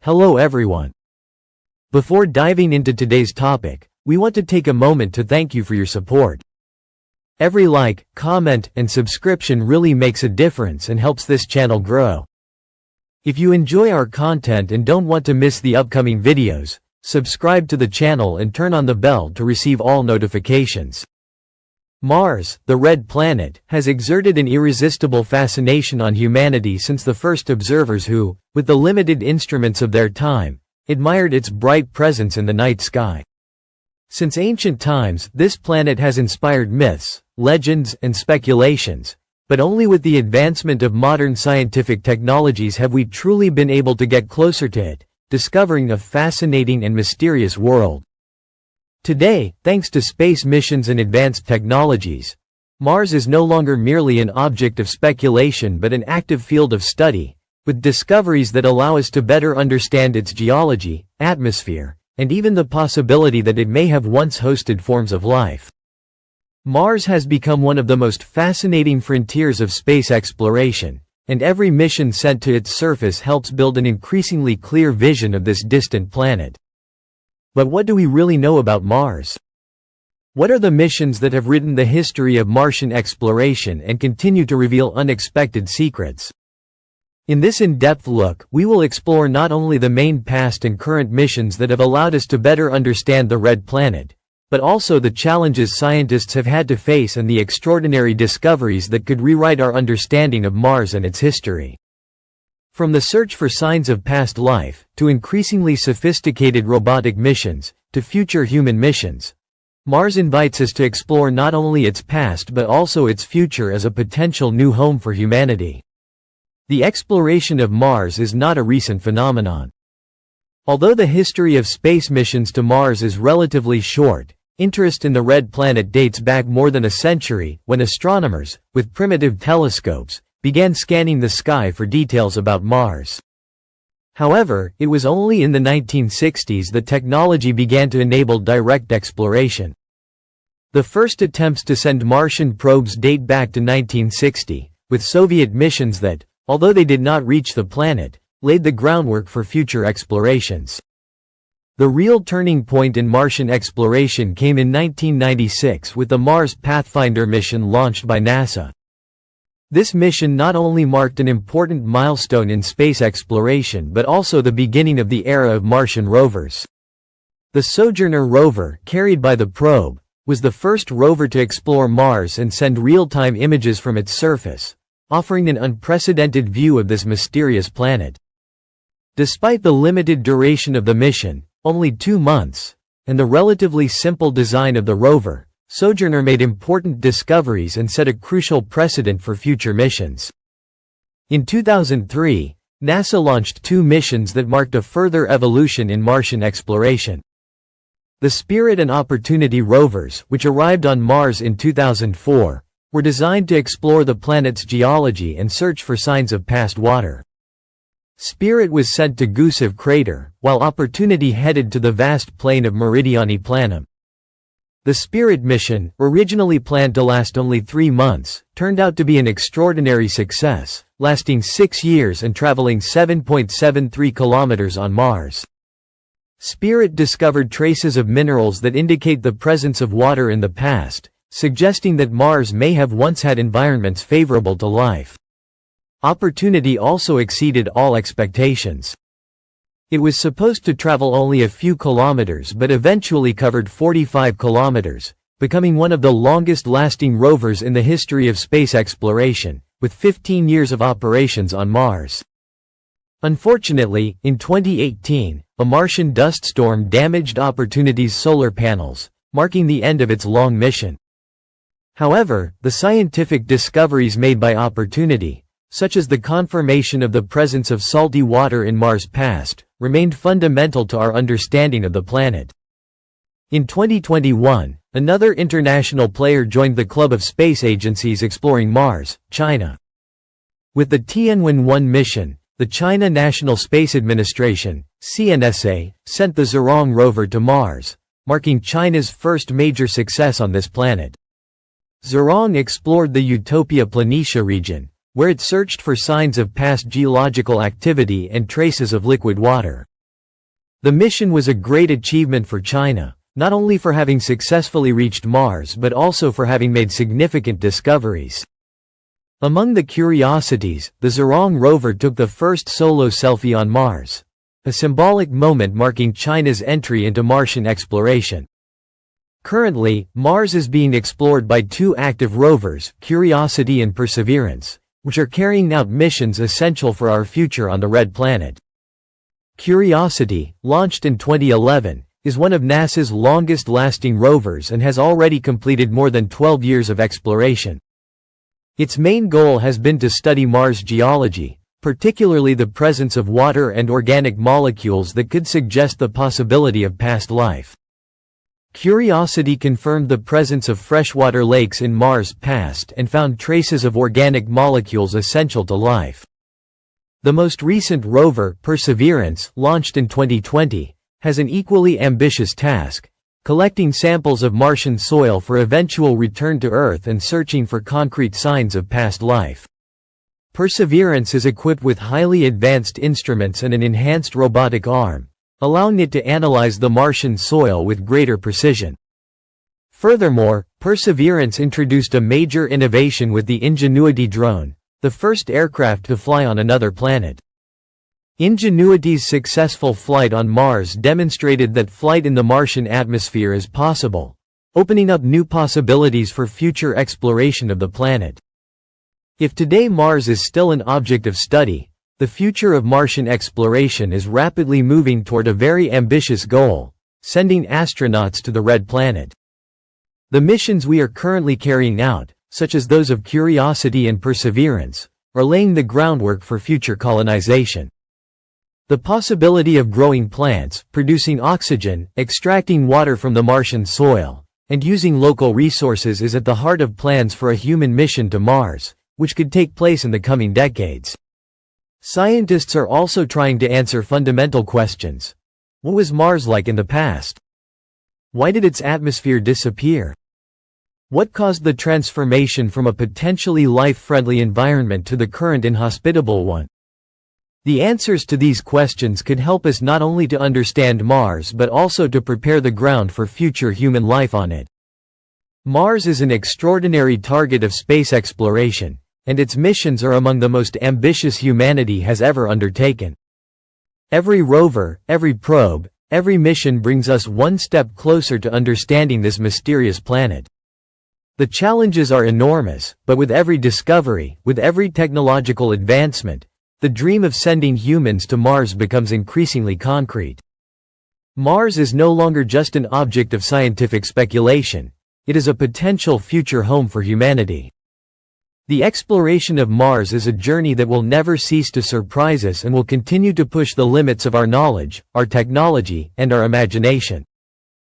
Hello everyone. Before diving into today's topic, we want to take a moment to thank you for your support. Every like, comment, and subscription really makes a difference and helps this channel grow. If you enjoy our content and don't want to miss the upcoming videos, subscribe to the channel and turn on the bell to receive all notifications. Mars, the red planet, has exerted an irresistible fascination on humanity since the first observers who, with the limited instruments of their time, admired its bright presence in the night sky. Since ancient times, this planet has inspired myths, legends, and speculations, but only with the advancement of modern scientific technologies have we truly been able to get closer to it, discovering a fascinating and mysterious world. Today, thanks to space missions and advanced technologies, Mars is no longer merely an object of speculation but an active field of study, with discoveries that allow us to better understand its geology, atmosphere, and even the possibility that it may have once hosted forms of life. Mars has become one of the most fascinating frontiers of space exploration, and every mission sent to its surface helps build an increasingly clear vision of this distant planet. But what do we really know about Mars? What are the missions that have written the history of Martian exploration and continue to reveal unexpected secrets? In this in-depth look, we will explore not only the main past and current missions that have allowed us to better understand the red planet, but also the challenges scientists have had to face and the extraordinary discoveries that could rewrite our understanding of Mars and its history. From the search for signs of past life, to increasingly sophisticated robotic missions, to future human missions, Mars invites us to explore not only its past but also its future as a potential new home for humanity. The exploration of Mars is not a recent phenomenon. Although the history of space missions to Mars is relatively short, interest in the red planet dates back more than a century, when astronomers, with primitive telescopes, began scanning the sky for details about Mars. However, it was only in the 1960s that technology began to enable direct exploration. The first attempts to send Martian probes date back to 1960, with Soviet missions that, although they did not reach the planet, laid the groundwork for future explorations. The real turning point in Martian exploration came in 1996 with the Mars Pathfinder mission launched by NASA. This mission not only marked an important milestone in space exploration but also the beginning of the era of Martian rovers. The Sojourner rover, carried by the probe, was the first rover to explore Mars and send real-time images from its surface, offering an unprecedented view of this mysterious planet. Despite the limited duration of the mission, only 2 months, and the relatively simple design of the rover, Sojourner made important discoveries and set a crucial precedent for future missions. In 2003, NASA launched 2 missions that marked a further evolution in Martian exploration. The Spirit and Opportunity rovers, which arrived on Mars in 2004, were designed to explore the planet's geology and search for signs of past water. Spirit was sent to Gusev crater, while Opportunity headed to the vast plain of Meridiani Planum. The Spirit mission, originally planned to last only 3 months, turned out to be an extraordinary success, lasting 6 years and traveling 7.73 kilometers on Mars. Spirit discovered traces of minerals that indicate the presence of water in the past, suggesting that Mars may have once had environments favorable to life. Opportunity also exceeded all expectations. It was supposed to travel only a few kilometers but eventually covered 45 kilometers, becoming one of the longest-lasting rovers in the history of space exploration, with 15 years of operations on Mars. Unfortunately, in 2018, a Martian dust storm damaged Opportunity's solar panels, marking the end of its long mission. However, the scientific discoveries made by Opportunity, such as the confirmation of the presence of salty water in Mars' past, remained fundamental to our understanding of the planet. In 2021, another international player joined the club of space agencies exploring Mars, China. With the Tianwen-1 mission, the China National Space Administration, CNSA, sent the Zhurong rover to Mars, marking China's first major success on this planet. Zhurong explored the Utopia Planitia region, where it searched for signs of past geological activity and traces of liquid water. The mission was a great achievement for China, not only for having successfully reached Mars but also for having made significant discoveries. Among the curiosities, the Zhurong rover took the first solo selfie on Mars, a symbolic moment marking China's entry into Martian exploration. Currently, Mars is being explored by two active rovers, Curiosity and Perseverance, which are carrying out missions essential for our future on the Red Planet. Curiosity, launched in 2011, is one of NASA's longest-lasting rovers and has already completed more than 12 years of exploration. Its main goal has been to study Mars geology, particularly the presence of water and organic molecules that could suggest the possibility of past life. Curiosity confirmed the presence of freshwater lakes in Mars' past and found traces of organic molecules essential to life. The most recent rover, Perseverance, launched in 2020, has an equally ambitious task, collecting samples of Martian soil for eventual return to Earth and searching for concrete signs of past life. Perseverance is equipped with highly advanced instruments and an enhanced robotic arm, allowing it to analyze the Martian soil with greater precision. Furthermore, Perseverance introduced a major innovation with the Ingenuity drone, the first aircraft to fly on another planet. Ingenuity's successful flight on Mars demonstrated that flight in the Martian atmosphere is possible, opening up new possibilities for future exploration of the planet. If today Mars is still an object of study, the future of Martian exploration is rapidly moving toward a very ambitious goal: sending astronauts to the Red Planet. The missions we are currently carrying out, such as those of Curiosity and Perseverance, are laying the groundwork for future colonization. The possibility of growing plants, producing oxygen, extracting water from the Martian soil, and using local resources is at the heart of plans for a human mission to Mars, which could take place in the coming decades. Scientists are also trying to answer fundamental questions. What was Mars like in the past? Why did its atmosphere disappear? What caused the transformation from a potentially life-friendly environment to the current inhospitable one? The answers to these questions could help us not only to understand Mars but also to prepare the ground for future human life on it. Mars is an extraordinary target of space exploration, and its missions are among the most ambitious humanity has ever undertaken. Every rover, every probe, every mission brings us one step closer to understanding this mysterious planet. The challenges are enormous, but with every discovery, with every technological advancement, the dream of sending humans to Mars becomes increasingly concrete. Mars is no longer just an object of scientific speculation. It is a potential future home for humanity. The exploration of Mars is a journey that will never cease to surprise us and will continue to push the limits of our knowledge, our technology, and our imagination.